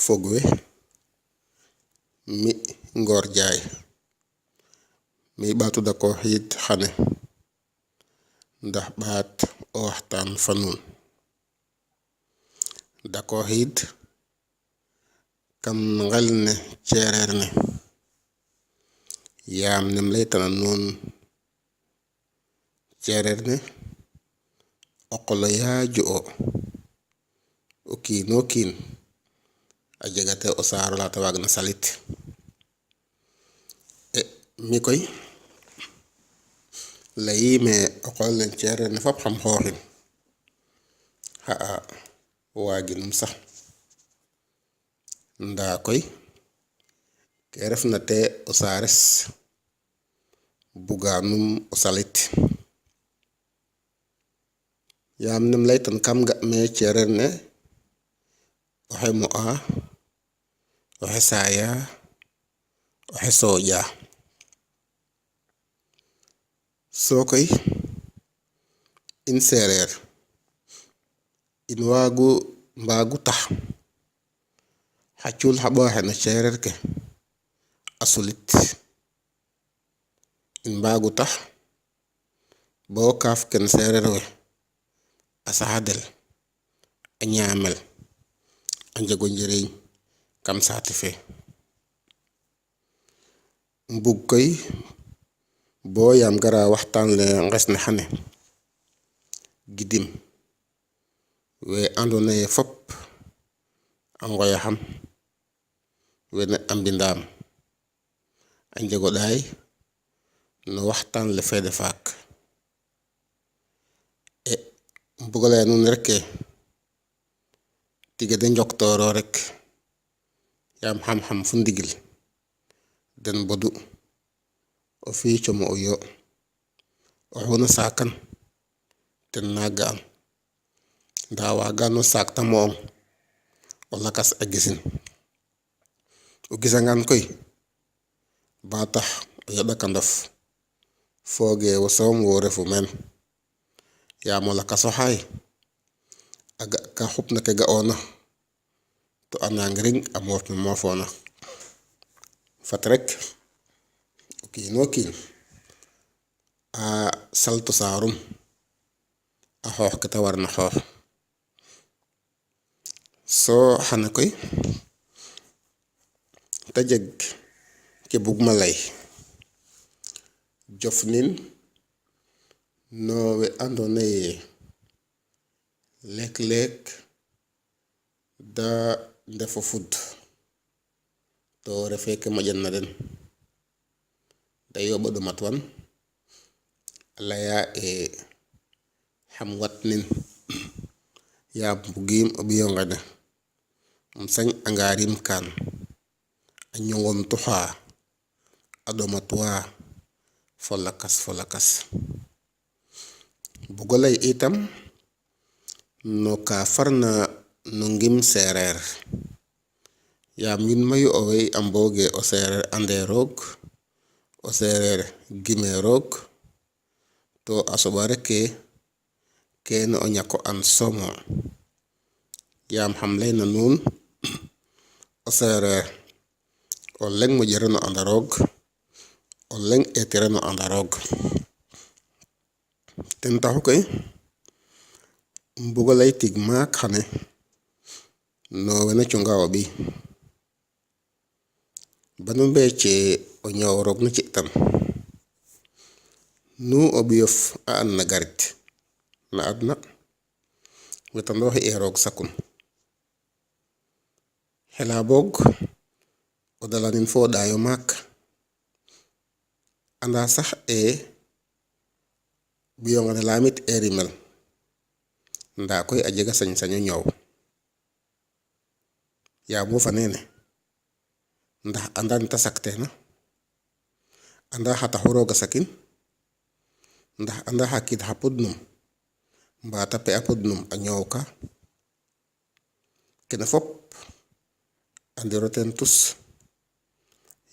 fogwe mi Ngor Jaay mi baatu da ko xiit xane ndax baat o waxtaan fa nun da ko xiit kam ngel ne ceereer ne yaam nem lay tana nun ceereer ne oqolo yaaju o kiino kiin a jegate o saaro laata waag na salit mi koy layime o qol len ceereer ne fop xam xooxin xa'a waaginum sax ndaa koy ke refna te o saares buganum o salit yaam nem laytan kam ga me ceereer ne oxe mo'a oxe saaya oxe sooƴa sokoy in seereer in mbaagu tax xa cuul xa ɓooxe no ceereer ke a sulit in mbaagu tax bo kaaf ken seereer we a saxadel a ñaamel a njego njiriñ kam saate fe mbug koy bo yaam gara waxtaan le nges ne xane gidim we ando naye fop a ngoyaxam wene a mbindaam a njego ɗaay no waxtaan le fede faak mbugo laya nuun reke tige de njoktooro rek yaam xam-xam fu ndigil den bodu o fii como o yo oxuna saakan ten na ga'an nda wagano saak ta mo'ong o lakas a gisin o gisangan koy ba tax o yoɗaka ndof fooge wo soom wo refu meen yaam o lakaso xaay a ga ka xupna ke ga'oona to anang ring a moof me moofoona fat rek o kiino kiin a salto saarum a xoox kete warna xoox so xane koy te jeg ke bugma lay jof nin no we ando naye leek da ndefo fud to refe ke moƴan na den da yoɓo ɗomat wan a laya xam wat nin yaam bugim o ɓiyo ngene um sañ anga rim kaan a ñongom tuxa a ɗomat wa fo lakas bugo lay itam no ka farna no ngim seereer yaam wiin mayu owey a mbooge o seereer ande roog o seereer gime roog to a soɓa reke kene o ñako an somo yaam xam layna nuun o seereer o leŋ moƴirano anda roog o leŋ etirano anda roog ten taxu koy mbugo lay tig maak xane no wena cunga o ɓiy banu mbeece o ñoow roog no ci'tan nu o ɓiyof a an na garit na adna wetandoox i roog sakun xela boog o dalanin fo o ɗaayo maak anda sax ɓiyo ngene lamit rimel nda koy a jega sañ-saño ñoow yaam wo fa nene ndax andan ta saktena anda xa taxu rooga sakin ndax anda xa kiid xa podnum mbata pe a podnum a ñoow ka kene fop andiro ten tus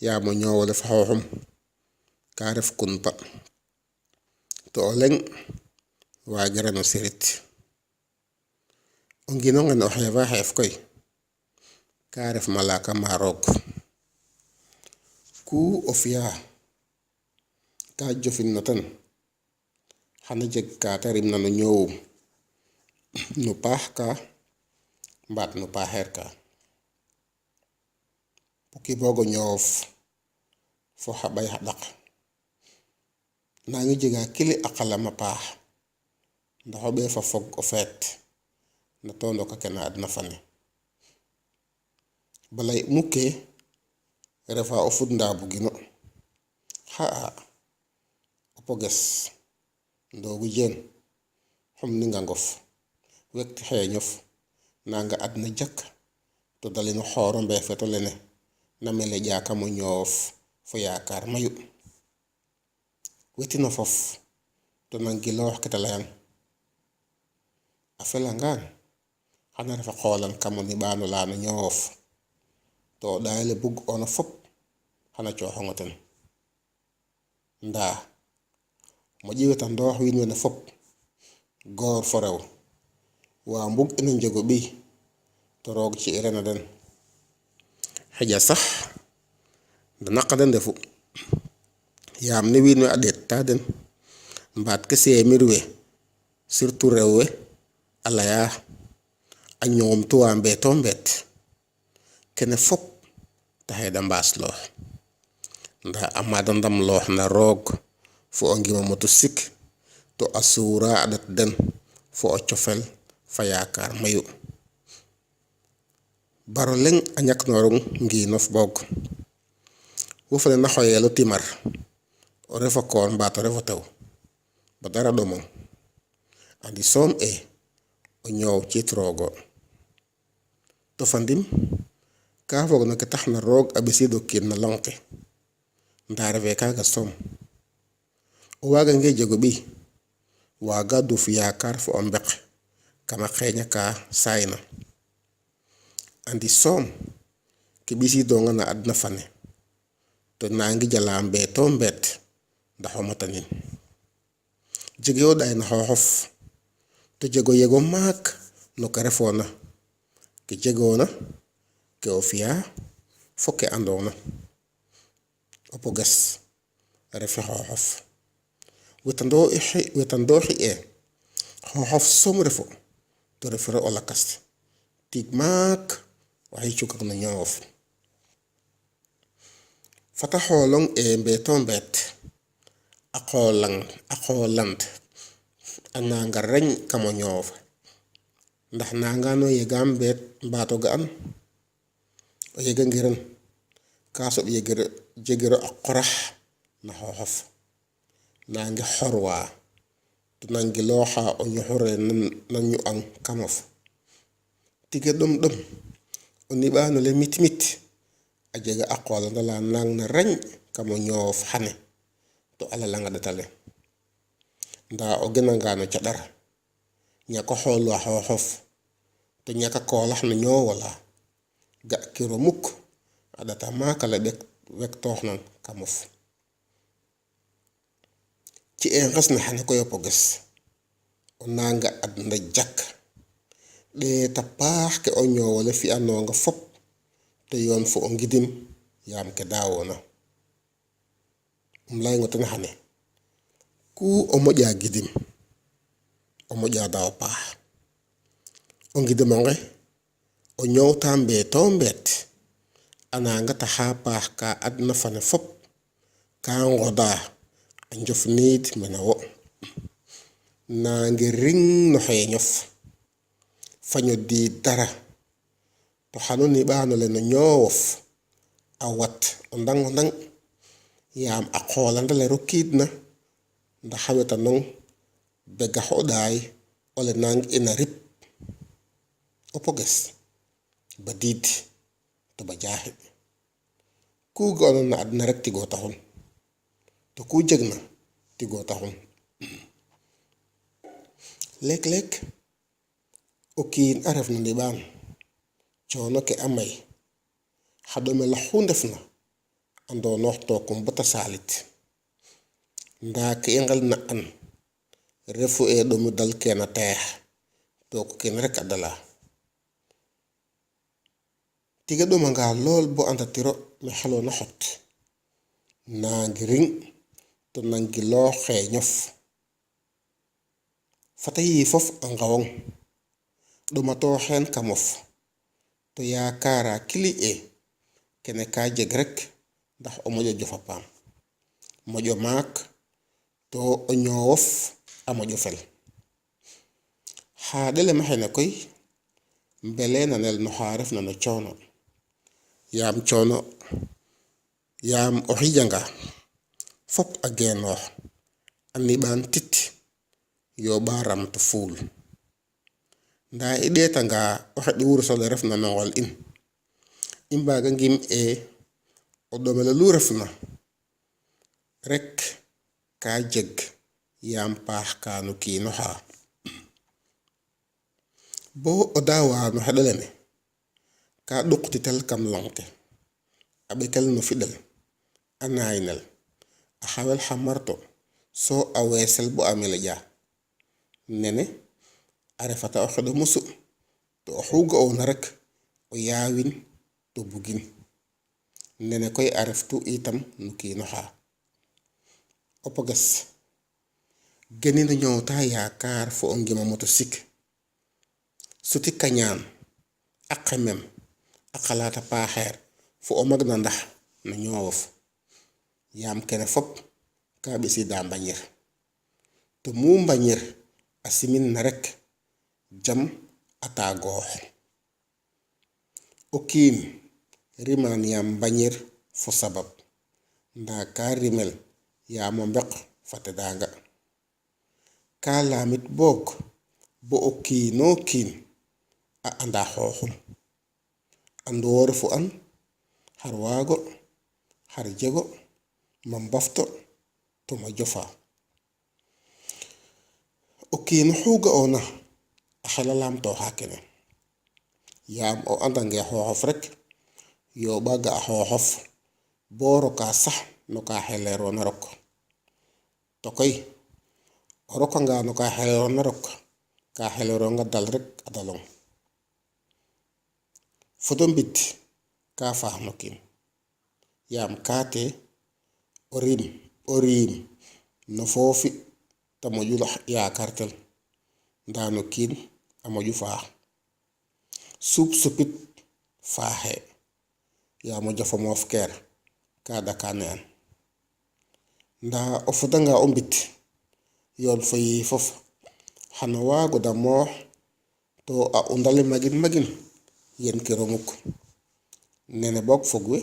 yaam o ñoowole fa xooxum ka ref kunpa to o leŋ wagirano sirit o ngino ngene o xeefa xeef koy ka ref malaka ma roog. Ku o fi'a ka jofin no ten xana jeg kate rimna no ñoowum no paax ka mbaat no paaxeer ka. Buki boogo ñoof fo xa ɓay xa ɗaq nangi jega kili a qalam a paax ndax o ɓeef a fog o feet na tondoka ke na adna fane. Balay mukke refa o fud nda bugino xa'a o poges ndoogu jeen xumninga ngof wekt xeeñof nanga adna jak to dalino xooro mbeefeto lene na mele ƴaaka mo ñoof fo yaakaar mayu. Wetino fof to nangiloox kete layang a felangaan xana refa xoolan kamo niɓaano laano ñoof to o ɗaayale bug ona fop xana cooxongo ten. Ndaa moƴi wetandoox wiin wene fop goor fo rew waa mbug ina njego ɓiy to roog ci irena den. Xeƴa sax da naqa den ndefu yaam ne wiin we a ɗeetta den mbaat ke seemir we surtout rew we a laya a ñoomtuwa mbeeto mbeet kene fop taxe da mbaas loox nda a maada ndam loox na roog fo o ngima motu sik to a suura a ɗat den fo o cofel fa yaakaar mayu. Baro leŋ a ñaknorong ngiinof boog wo fene na xoyeelu timar o refo koor mbaat o refo tew ba dara ɗomong andi soom o ñoow ciit roogo. To fa ndim ka foog no ke tax na roog a ɓesiido kiin na lang ke ndaa refe kaaga soom o waagange jego ɓiy waaga duuf yaakaar fo o mbeq kama xeeña ka saayna. Andi soom ke ɓisiidonga na adna fane to nangi jala mbeeto mbeet ndax o motanin. Jege o ɗaay na xooxof to jego yego maak no ke refoona ke jegoona ke o fi'a fo ke andoona. O poges refe xooxof wetandooxi xooxof som refo to refiro o lakas tig maak waxey cukak no ñoowof. Fata xoolong mbeeto mbeet a xooland a nanga reñ kamo ñoow ndax nangano yega mbeet mbaato ga'an o yega ngiran ka soɓ jegiro a qorax na xooxof nangi xorwa to nangilooxa o ñuxure na ñu'ang kamof. Tige ɗom ɗom o niɓaano le mit mit a jega a qoolanda la nang na reñ kamo ñoof xane to a lalanga ɗatale. Ndaa o genangaano caɗar ñako xoolwa xooxof to ñaka koolax no ñoowola ga kiro mukk a ɗata maaka le wektooxnan kamof. Ci nges ne xane koy o poges o nanga adna jak ɗeeta paax ke o ñoowole fi'anoonga fop te yoon fo o ngidim yaam ke daawoona. Layongo ten xane ku o moƴa gidim o moƴa daaw paax. O ngidimonge o ñoowta mbeeto mbeet a nanga taxa paax ka adna fane fop ka ngoda a njofniid mene wo nangi ring no xeeñof faño diid dara to xano niɓaano le no ñoowof a wat o ndang yaam a qoolanda le rokiidna ndax a wetanong begax o ɗaay ole nang ina rip o poges ba diid to ba jaaxi. Ku ga'ona na adna rek tigoo taxun to ku jegna tigoo taxun. Leeg-leeg o kiin a ref no niɓaan coono ke a may xa ɗome laxu ndefna a ndoonox tookum bata saalit ndaa ke i ngel na an refu ɗomu dal keena teex tooku ken rek a dala. tiga ɗoma nga lool bo anda tiro mi xelo na xot nangi ring to nangi loo xeeñof fata yi fof a ngawong ɗoma to xeen kamof to yaakaara kili e kene ka jeg rek ndax o moƴo jofa paam moƴo maak to o ñoowof a moƴo fel xaaɗele maxene koy mbele nanel no xa refna no coono yaam coono yaam o xijanga fop a geenoox a niɓaan tit yooɓa ramtu fuul ndaa i ɗeetanga o xeɗ wursole refna no ngol in i mbaaga ngim o ɗomele lu refna rek ka jeg yaam paax kaanu kiinoxa bo o daawa no xeɗolene ka ɗuqtitel kam lang ke a ɓekel no fiɗel a naaynel a xawel xa marto so a weesel bo a meleƴa nene a refata o xeɗo musu to oxu ga'oona rek o yaawin to bugin nene koy a reftu itam no kiinoxa o poges genino ñoowta yaakaar fo o ngima moto sik suti kañaan a xemem a xalaata paaxeer fo o magna ndax no ñoowof yaam kene fop ka ɓesida mbañir to mu mbañir a simin na rek jam a taagoox o kiin rimaan yaam mbañir fo sabab ndaa ka rimel yaam o mbeq fa tedanga ka laamit boog bo o kiinoo kiin a anda xooxum andoo refu an xar waago xar jego ma mbafto to ma jofa o kiin xu ga'oona a xela laamtooxa kene yaam o andange xooxof rek yooɓa ga'a xooxof bo roka sax no ka xeleeroona rok to koy o rokanga no ka xeleeroona rok ka xeleeroonga dal rek a dalong foto mbit ka faax no kiin yaam kaate o riim no foofi ta moƴu yaakartel ndaa no kiin a moƴu faax suup supit faaxe yaam o jofo moof keer ka daka ne an ndaa o fodanga o mbit yoon fo yiifof xano waago damoox to a undale magin yen kiro mukk nene boog fog we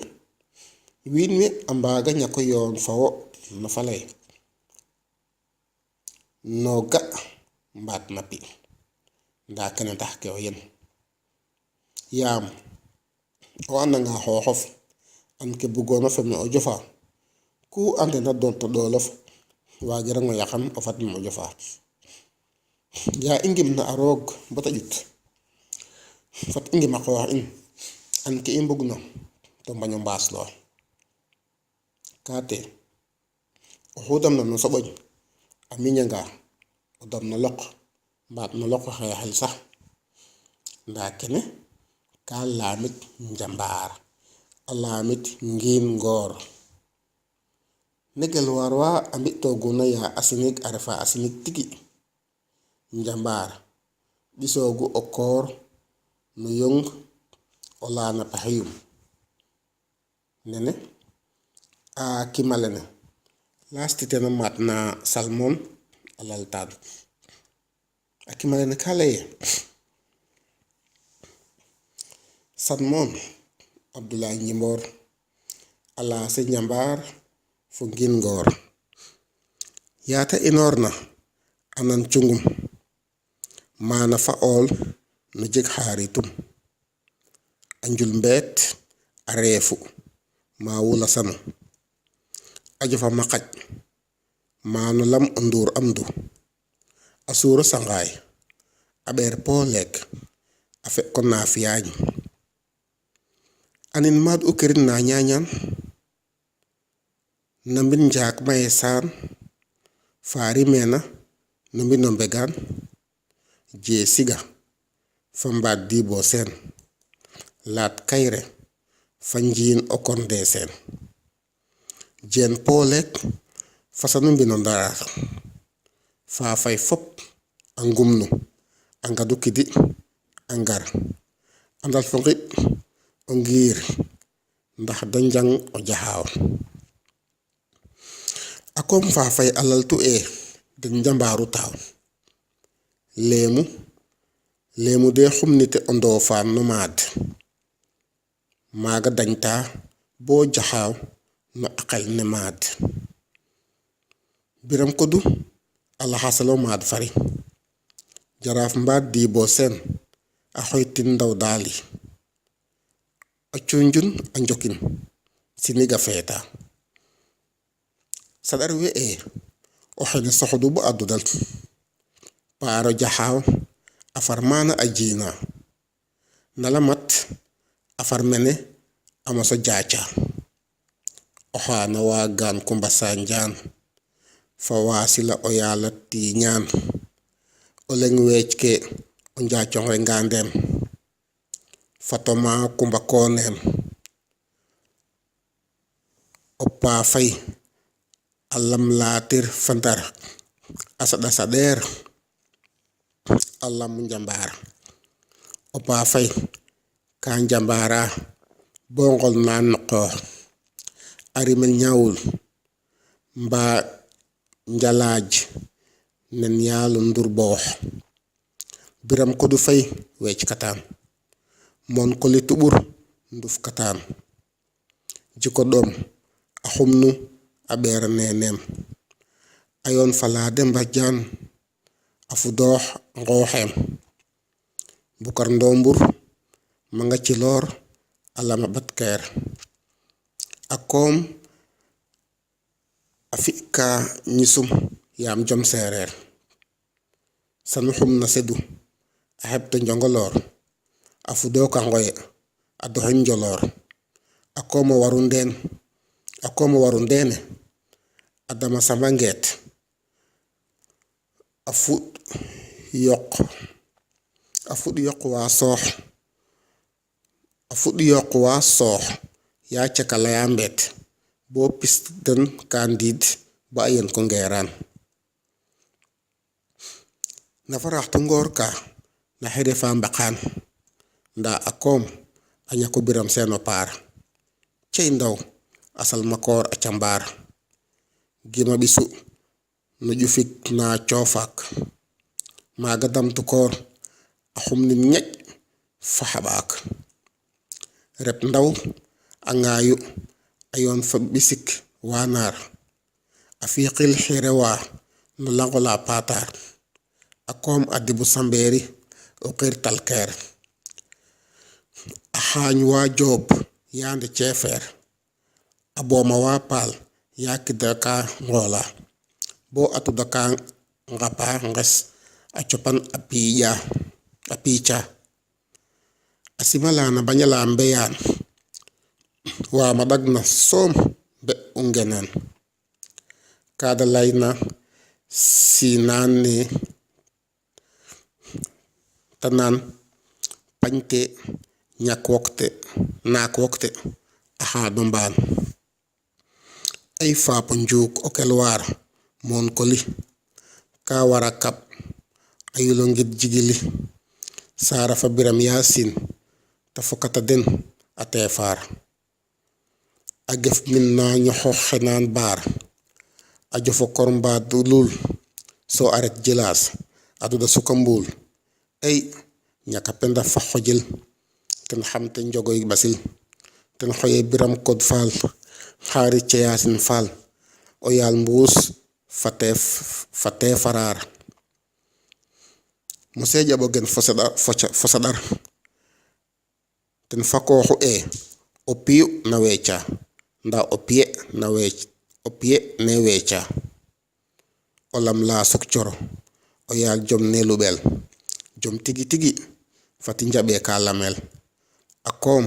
wiin we a mbaaga ñako yoon fa wo no faley no ga mbaat na pi ndaa kene tax ke o yen yaam o andanga xooxof an ke bugoona feme o jofa ku andena doonto ɗoolof waagirango yaqan o fad mo jofa yaa i ngimna a roog bata ƴut fat i ngima qoox in an ke i mbugna to mbaño mbaasloo kaate oxu damna no soɓoñ a miñanga o dam no loq mbaat no loq xeexel sax ndaa kene ka laamit njambaar a laamit ngiin ngoor negel waar wa a mbi'tooguna yaa a sinig a refa a sinig tigi njambaar ɓisoogu o koor no yong o laana paxeyum nene a kimalene lastitena maat na salmon a laltaan a kimalene ka leye salmon Abdoulaye Njimboor a laase njambaar fo ngiin ngoor yaata inoorna a nan cungum maana fa ool no jeg xaaritum a njul mbeet a reefu maa wula sanu a jofa maqaj maano lam o nduur am ndu a suuro sangaay a ɓeer pooleek a fe ko naaf yaañ anin maad u kirin na ñaañaan na mbin njaak maye saan faari meena no mbino mbegaan jee siga fa mbaat diiboo seen laat kayre fanjiin okondesen jeen poolek fasanu mbino ndarar faafay fop a ngumnu a ngadu kidi a ngar andal fo ngiɗ o ngir ndax da njang o jaxaaw a koom faafay a laltu den njambaaru taaw leemu de xumnite o ndoofaan no maad maaga dañta bo jaxaaw no aqel ne maad biram kodu a laxasalo maad fari jaraaf mbaat diibo seen a xoytin ndaw daali a cunjun a njokin siniga feeta sadar we o xene soxdu bo addudal paaro jaxaaw a far maana a jiina nala mat a far mene a moso jaaca o xaana waagaan kumba sanjaan fa waasila o yaala tiiñaan o leng weec ke o njaaconge ngaandeem fa toma kumba kooneem o paafay a lam laatir fa ndar a saɗa saɗeer a lam njambaar o paafay ka njambaara bo ngol na noqoox a rimel ñaawul mbaa njalaaj nen yaalu ndur boox biram kodu fay weec kataan moon ko li tubur nduf kataan jiko ɗoom a xumnu a ɓeera neeneem ayoon falaade mbajaan a fudoox ngooxeem bukar ndombur ma nga ci loor a lama batkeer a koom a fi'ka ñisum yaam jom seereer sanu xum na sedu a xebte njongoloor a fudooka ngoye a doxin njoloor a kooma waru ndeene a dama samba ngeet a fuɗ yoq waa soox yaa caka laya mbeet bo pis den ka ndiid ba a yen ko ngeeraan nafa raxtu ngoor ka na xire fa mbaqaan nda a koom a ñako biram seeno paar cey ndaw asal makoor a cambaar gima ɓisu no ƴufik na coofaak maaga damtu koor a xumnin ñeƴ fa xaɓaak rep ndaw a ŋaayu a yoon fa ɓisik waa naar a fiiqil xire waa no langola paataar a koom a dibu sambeeri o xiir talkeer a xaañ waa joob yaande ceefeer a booma waa paal yaa kida ka ngoola bo a tuda ka ngapa nges a copan a piica a simalaana bañala mbeyaan waa ma ɗag na soom be u ngenaan kaada layna siinaan ne ta naan pañte naak wokte a xaadu mbaan ay faapo njuuk o kel waar moon ko li ka wara kab a yulo ngit jigili saara fa biram yaasin ta fokata den a teefaar a gef min na ñoxo xenaan baar a jofo kor mbaa du lul so aret jilaas a duda suka mbuul ay ñaka penda fa xojil ten xamte njogoy basil ten xoye biram kod faal xaari ceyaasin faal o yaal mbuus fa teefaraar mo seeƴaɓo gen fo saɗar ten fakooxu o piyu na weeca nda o piye ne weeca o lam laa suk coro o yaal jom ne luɓeel jom tigi tigi fati njaɓe ka lamel a koom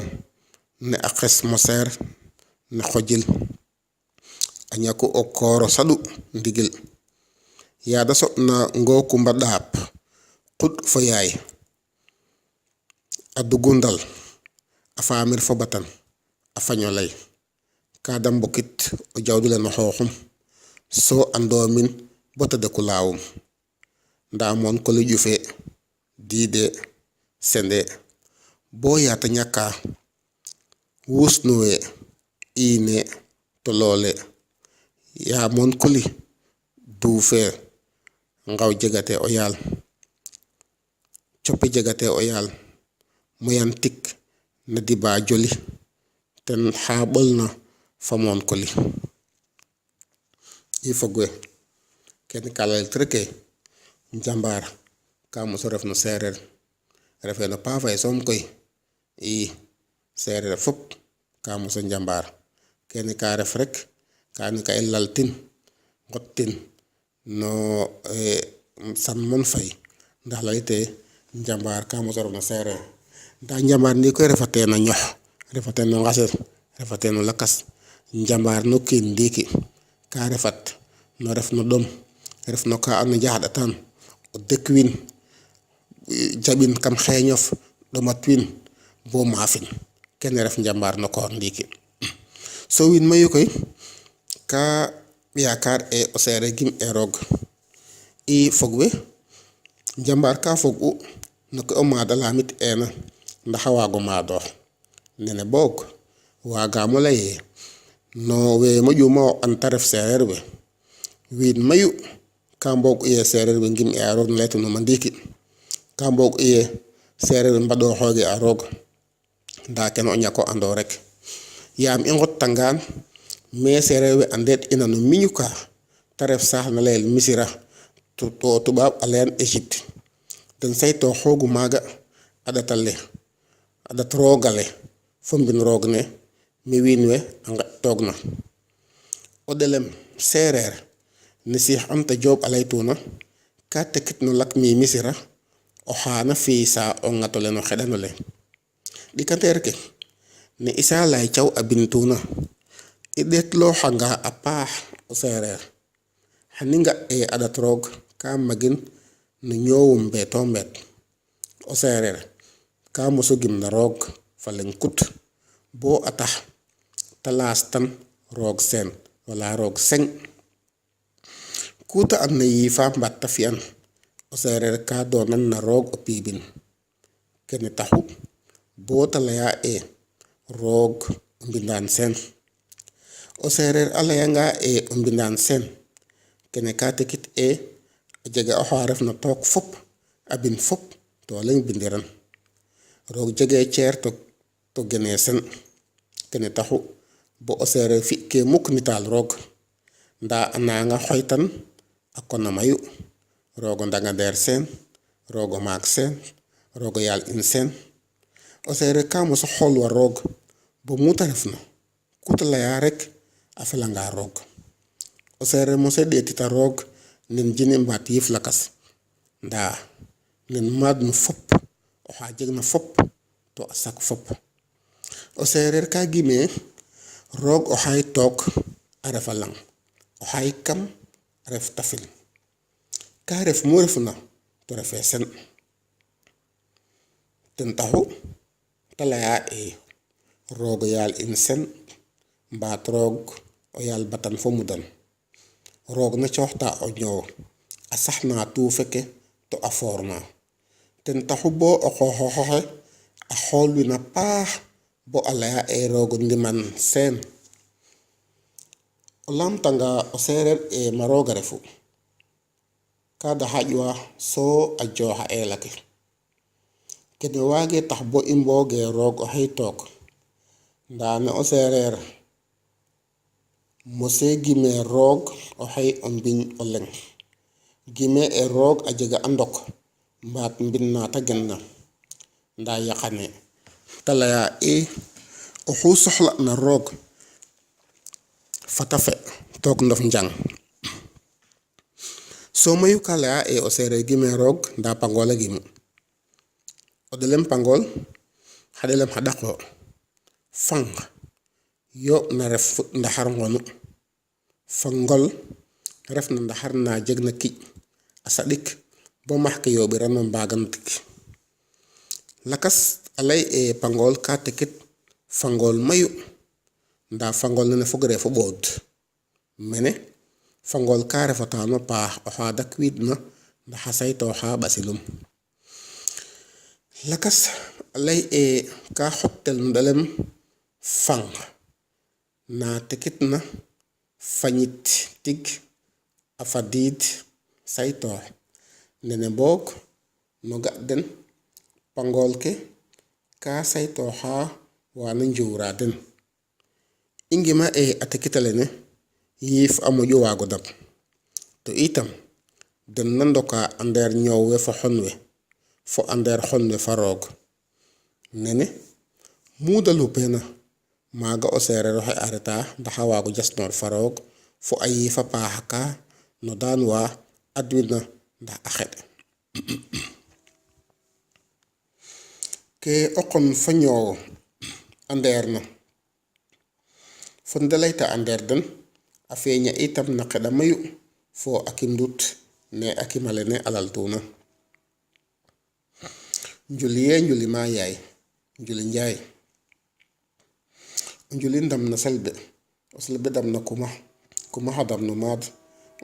ne a xes moseer ne xojil a ñaku o kooro saɗu ndigil yaada soɓna ngookumba ɗaap quɗ fo yaay a dugundal afamir fo batan afañolay kadam bokit o jawdule no xoxum so andomin bota de kulawum nda mon ko lu jufe dide sende bo yata nyaka wusnuwe ine to lole ya mon kuli dufe ngaw jegate o yal coppi jegate o yal moyantik na diba joli ten xaabol na famon koli ifogwe ken kalal treke jambar kamu so ref no serer refe no pafay som koy i serer fop kamu so jambar ken ka ref rek kan ka laltin ngotin no san mon fay ndax layte jambar kamu so ref no serer da jambar ni koy refate na ñox refate no ngasser refate no lakas jambar no kin ndiki ka refat no ref no dom ref no ka ando jaxdatan o dekwin jabin kam xeñof doma twin bo mafin ken ref jambar no koor ndiki so win mayu koy ka yakar e o sere gim e rog i fogwe jambar ka fogu no ko o mada lamit ena ndax wago mado nene bok waga mo laye no we moju mo antaref serer we win mayu kambok iye serer be ngim e arog leto no mandiki kambok iye serer mbado hoge arog nda ken o nyako ando rek yam ingot tangan me serer we andet ina no minyuka taref sah na leel misira to tubab alen Egypte den sayto hogu maga adatalle adat rogale fombin rogne mi winwe anga togna odelem serer ni si anta job alaytuna ka tekit no lak mi misira o xana fi sa o ngatole no xedanole dikaterke ni isa lay chaw abintuna idet lo xanga apa o serer haninga e adat rog ka magin no ñowum beto mbet o serer ka musugim na rog falen kut bo atax talas tan rog sen wala rog seng kuta am na yifa mbatta fiyan o serer ka donan na rog o pibin kene taxu bo talaya e rog mbindan sen o serer alaya nga e mbindan sen kene ka tekit e jega o xaref na tok fop abin fop to lañ bindiran rog jege cer to gene sen kene taxu bo o serer fi ke muk nital rog nda ananga xoytan akona mayu rogo ndanga der sen rogo mak sen rogo yal in sen o serer kamo so xolwa rog bo muta refna kuta laya rek afela nga rog o serer mo se detita rog nen jine mbat yif lakas nda nen mad no fop o xa jeg na fop to asak fop o serer ka gime rog o xay tok a refa lang o xay kam ref tafil ka ref mo refna to refe sen ten taxu talaya e rogo yal in sen mbat rog o yal batan fo mudan rog na coxta o ñow a saxna tu feke to a forna ten taxu bo o xoxoxe a xolwina paax bo alaya e rogo ndiman sen o lamtanga o serer e maroga refu kada hajwa so a joxa e lake kene wage tax bo imboge rog o hay tok nda ne o serer mose gime rog o hay o mbiñ o leng gime e rog a jega andok mbat mbinna ta genna nda yaxane talaya e o xu soxla na rog fatafe tok ndof njang so mayu kala e o sere gime rog nda pangola gimu o delem pangol hadelem hadako fang yo na ref ndaxar ngonu fangol ref na ndaxar na jegna ki asadik bo maxke yo bi rano mbagan tik lakas alay e pangol ka tekit fangol mayu nda fangol nene fogre fo bod mene fangol kare fo tano pa oha dakwidna nda hasay to ha basilum lakas lay ka hotel ndalem fang na tekitna fanyit tig afadid sayto nene bok no gaden pangol ke ka sayto ha wana njura den ingima atekitalene yif amojo wago dab to itam den nandoka ander nyowe fo honwe fo ander honwe farog nene mudalu pena maga o serero hay areta ndaxa wago jasnor farog fo ayi fa pahaka no danwa adwina nda axede ke okon fa ñoow anderna fo ndelayta ander den a feña itam na xeda mayu fo akindut ne akimalene alaltuna njuliye njuli ma yaay njuli njaay njuli ndam na selbe o selbe dam na kuma hadam no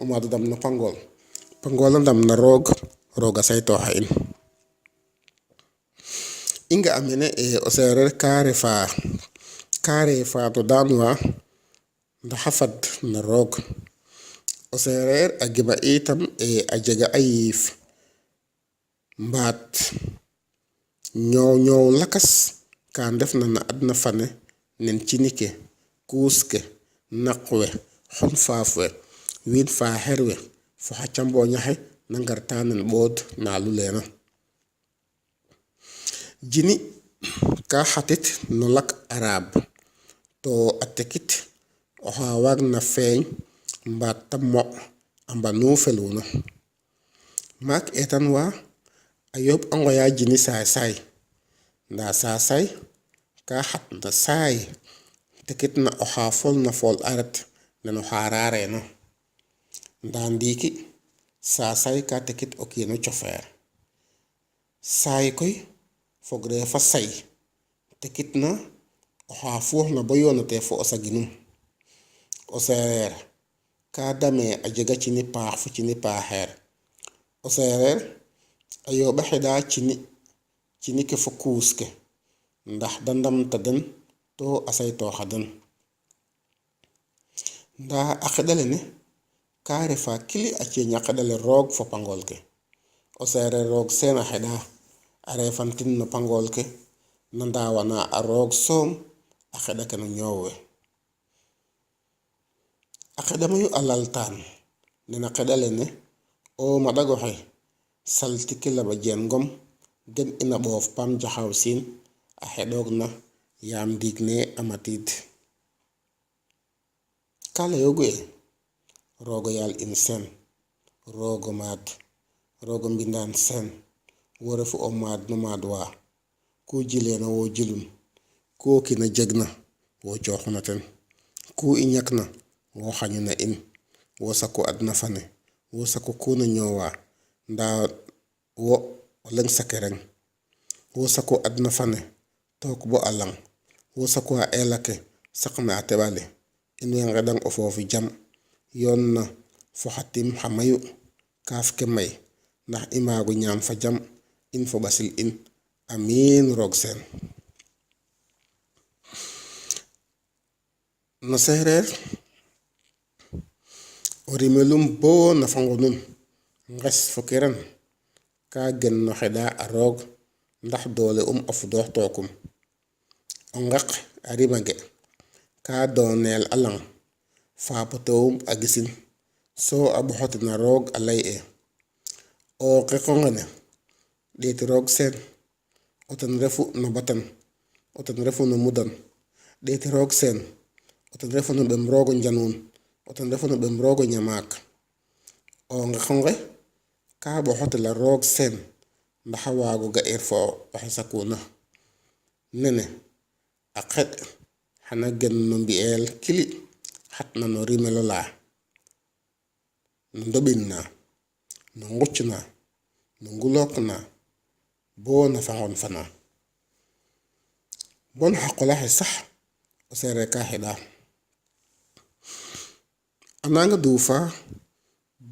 mad dam na pangol ndam na roga sayto ha in inga amene o serer kare fa to danwa nda hafad na rog o serer agiba itam ajaga ayif mbat ñow lakas kan def na adna fane nen cinike kuske naqwe xon faafwe win fa herwe fo hacambo nyaxe nangar tanen bod na lulena jini ka hatit no lak arab to atekit o hawag na feñ mba tammo amba no feluna mak etanwa ayob angoya jini say nda say ka hat na say tekit na o hafol na fol arat nano harare no nda ndiki say ka tekit o kino chofer say koy fogre fa say tekit na o hafuh na boyono te fo osaginum o serer ka dame a jega cini paax fu cini paaxeer o serer ayoba xeda cini ke fo kuuske ndax dandam ta den to asay to xaden nda a xedale ne ka refa kili a ci ñaqedale roog fo pangol ke o serer roog sena xeda a refantin no pangol ke na ndawana a roog soom a xeda ke no ñoowe a xeda mayu alaltaan nena xedale ne o madagoxe saltiki laba jen ngom gen ina boof pam jaxaw siin a xedoog na yaam dig ne amatid kala yogu rogo yal in sen rogo maad rogo mbindan sen wo refu o maad no maad wa ku jileena wo jilun ku kina jegna wo cooxuna ten ku i ñakna wo xañuna in wo sako adna fane wo sako kuna ñoowa nda wo leng sakereng wo sako adna fane tok bo alang wo sako a elake sakme a tebale in we ngedang o foofi jam yon na fo xatim xamayu kaaf ke may ndax imaagu ñaam fa jam in fo basil in amin roog sen no sereer o rimelum bo na fangonum nges fo kiran ka gen no xeda a roog ndax doole of doox tookum o ngeq a rimage ka dooneel alang faapotowum a gisin so a boxotina roog a lay o qeqongene ɗeeti roog sen o ten refu no batan o ten refu no mudan ɗeeti roog sen o ten refu no ɓem roogo njanuun o ten refu no ɓem roogo ñamaak o ngeqonge ka boxotila roog sen ndaxa waago ga'ir fo oxe sakuna nene a qeɗ xana gen no mbi'eel kili xatna no rimelo la no ndoɓin na no nguc na no ngulok na bo na fangon fana bon haqulahi sax o seereer ka xeɗa ananga duufa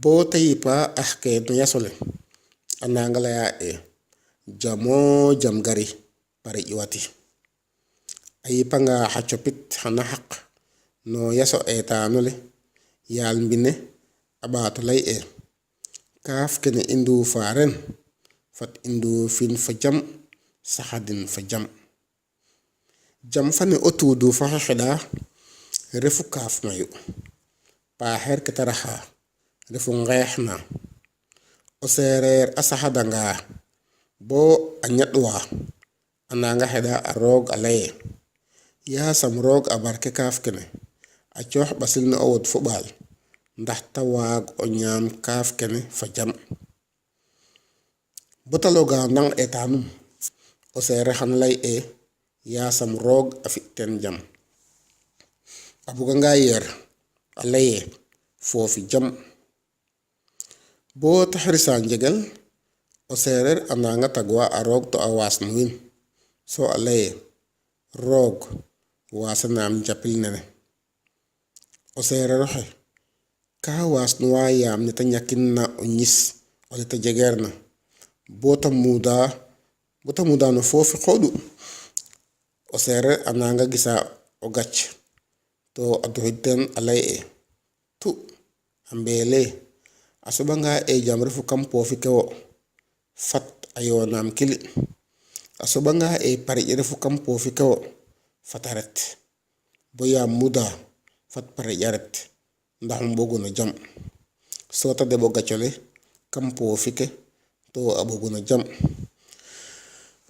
bo ta yipa axke no yasole ananga laya jamo jam gari pare ƴiwati a yipanga xa copit xana xaq no yaso etanole yaal mbine a ɓaato lay kaaf kene i nduufa ren fat i nduufin fa jam saxadin fa jam jam fane o tuudu fa xeɗa refu kaaf mayu paaxeer ke ta raxa refu ngeex na o seereer a saxadanga bo a ñaɗwa ananga xeɗa a roog a laye yaasam roog a barke kaaf kene a coox ɓasil ne o wod fo ɓaal ndax ta waag o ñaam kaaf kene fa jam bota loga ndang etanum o seereer xana lay yaasam roog a fi ten jam a buganga yeer a laye foofi jam bo ta xirisa njegel o seereer ananga tagwa a roog to a waas no wiin so a laye roog waasanaam njapil nene o seereer oxe ka waasnuwa yaam nete ñakin na o ñis o nete jegeer na bo ta muda no foofi xooɗu o seereer ananga gisa o gac to a duxid ten a lay tu a mbeele a soɓanga jam refu kam poofi ke wo fat a yoonaam kili a soɓanga pariƴ refu kam poofi ke wo fata ret bo yaam muda fat pariƴa ret ndax um ɓogu no jam so ta deɓo gacole kam poofi ke to a ɓogu no jam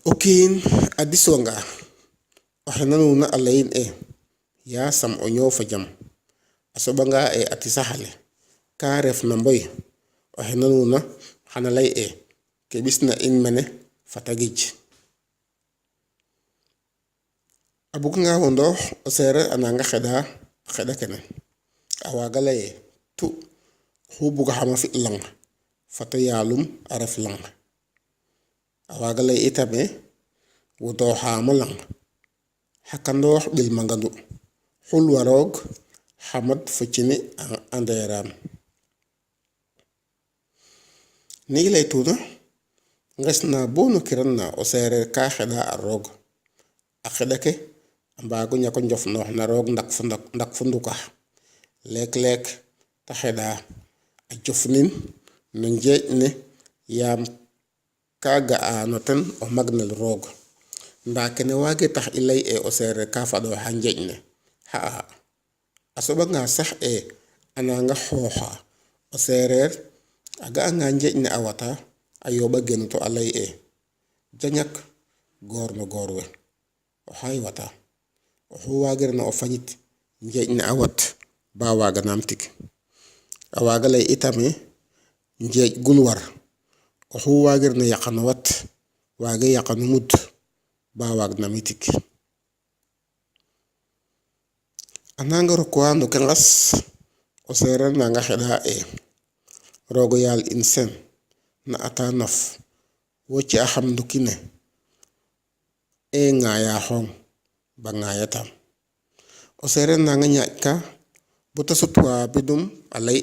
o kiin a diswanga oxe nanuna a layin yaasam o ñoow fa jam a soɓanga a tisaxale ka ref na mboy oxe nanuna xana lay ke ɓisna in mene fata gij a buganga wondoox o seereer ananga xeɗa kene a waaga laye tu oxu bugaxama fi lang fata yaalum a ref lang a waaga lay itame wudooxaamo lang xakandoox ɓil mangandu xulwa roog xamad fo cini a ndeeraan nigi lay tuuna nges na bo no kiran na o seereer ka xeɗa a roog a xeɗa ke a mbaago ñako njof noox na roog ndak fo ndukax leek ta xeɗa a jofnin no njeeƴ ne yaam ka ga'a no ten o magnel roog ndaa kene waage tax i lay o seereer ka faɗooxa njeeƴ ne xa'a a soɓanga sax ananga xooxa o seereer a ga'anga njeeƴ ne a wata a yooɓa genu to a lay jañak goor no goor we oxay wata oxu waagirna o fañit njeeƴ ne a wat ba waaganaam tig a waaga lay itame njeeƴ gun war oxu waagirna yaqano wat waage yaqano mud ba waagnami tig ananga rokwa no ke ngas o seereer nanga xeɗa roogo yaal in sen na ata naf wo ci a xam ndukine ŋaya xong ba ŋayatam o seereer nanga ñaaƴ ka bota sutwa bidum a lay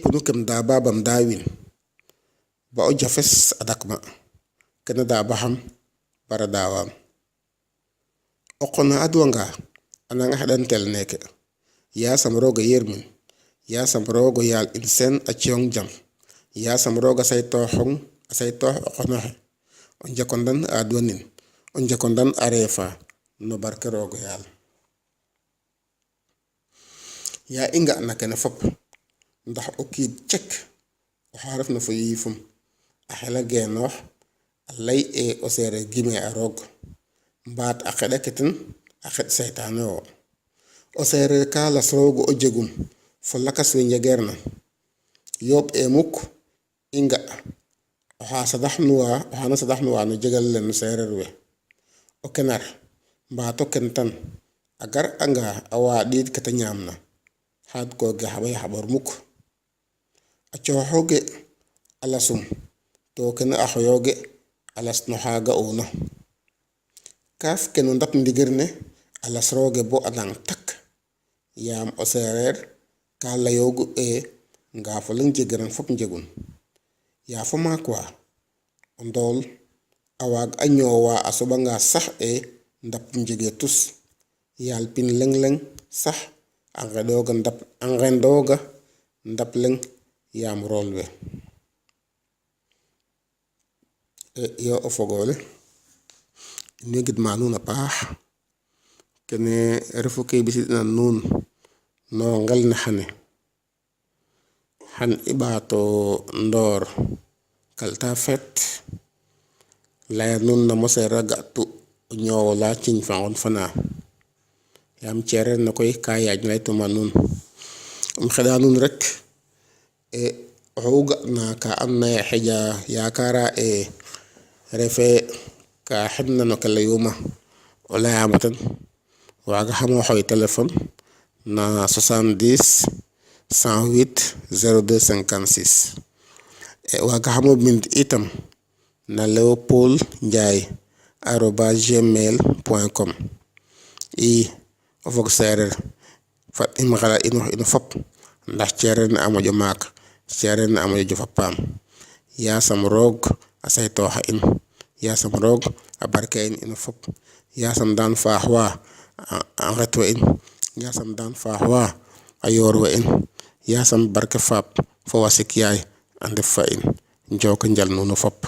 punu kem daa babam daa win ba o jafes a dakma kene daa baxam bara daawaam o qona adwanga ananga xeɗantel neke yaasam rooga yermin yaasam roogo yaal in sen a ciyong jam yaasam rooga saytooxong a saytoox o qonoxe o njakondan a adwanin o njakondan a reefa no barke roogo yaal yaa i nga'na kene fop ndax o kiid cek oxa refna fo yiifum a xela geenoox a lay o seereer gime a roog mbaat a xeɗa ke ten a xeɗ seytaane wo o seereer ka las roogu o jegum fo lakas we njegeer na yooɓ mukk i nga oxana sadaxnuwa no jegal le no seereer we o kenar mbaato ken tan a gar anga a waaɗiid kete ñaamna xaad kooge xaɓay xaɓor mukk a cooxooge a lasum to kene a xoyooge a las no xaa ga'uuna kaaf keno ndap ndigirne alas rooge bo adang tak yaam o seereer ka layoogu ngaafo leng jegiran fop njegun yaa fo maak wa o ndool a waag a ñoowa a soɓanga sax ndap njege tus yaal pin leng leng sax a ngendooga ndap leng yaam rool we yo o fogole in way gidma nuun a paax kene refu ke i ɓisidna nuun no ngel ne xane xan i ɓaato ndoor kalta feet laya nuun namo seereer a ga'tu o ñoowola ciiñ fa ngon fana yaam ceereer ne koy ka yaaj laytuma nuun xeɗa nuun rek oxu ga'na ka andona ye xeƴa yakara refe ka xedna no ke leyuma o leyaamo ten waaga xamo xoy téléphone na 70 108 02 56 waaga xamo bind itam na leopoldndiaye@gmail.com o fog seereer fat i maxala ino fop ndax ceereer ne a moƴo maak ceereer ne a moƴo jofa paam yasam roog a saytooxa in yasam roog a barke a in ino fop yasam daan faax wa a nget wa in yasam daan faax wa a yoor wa in yasam barke faap fo wasik yaay a ndef fa in njoko njal nuno fop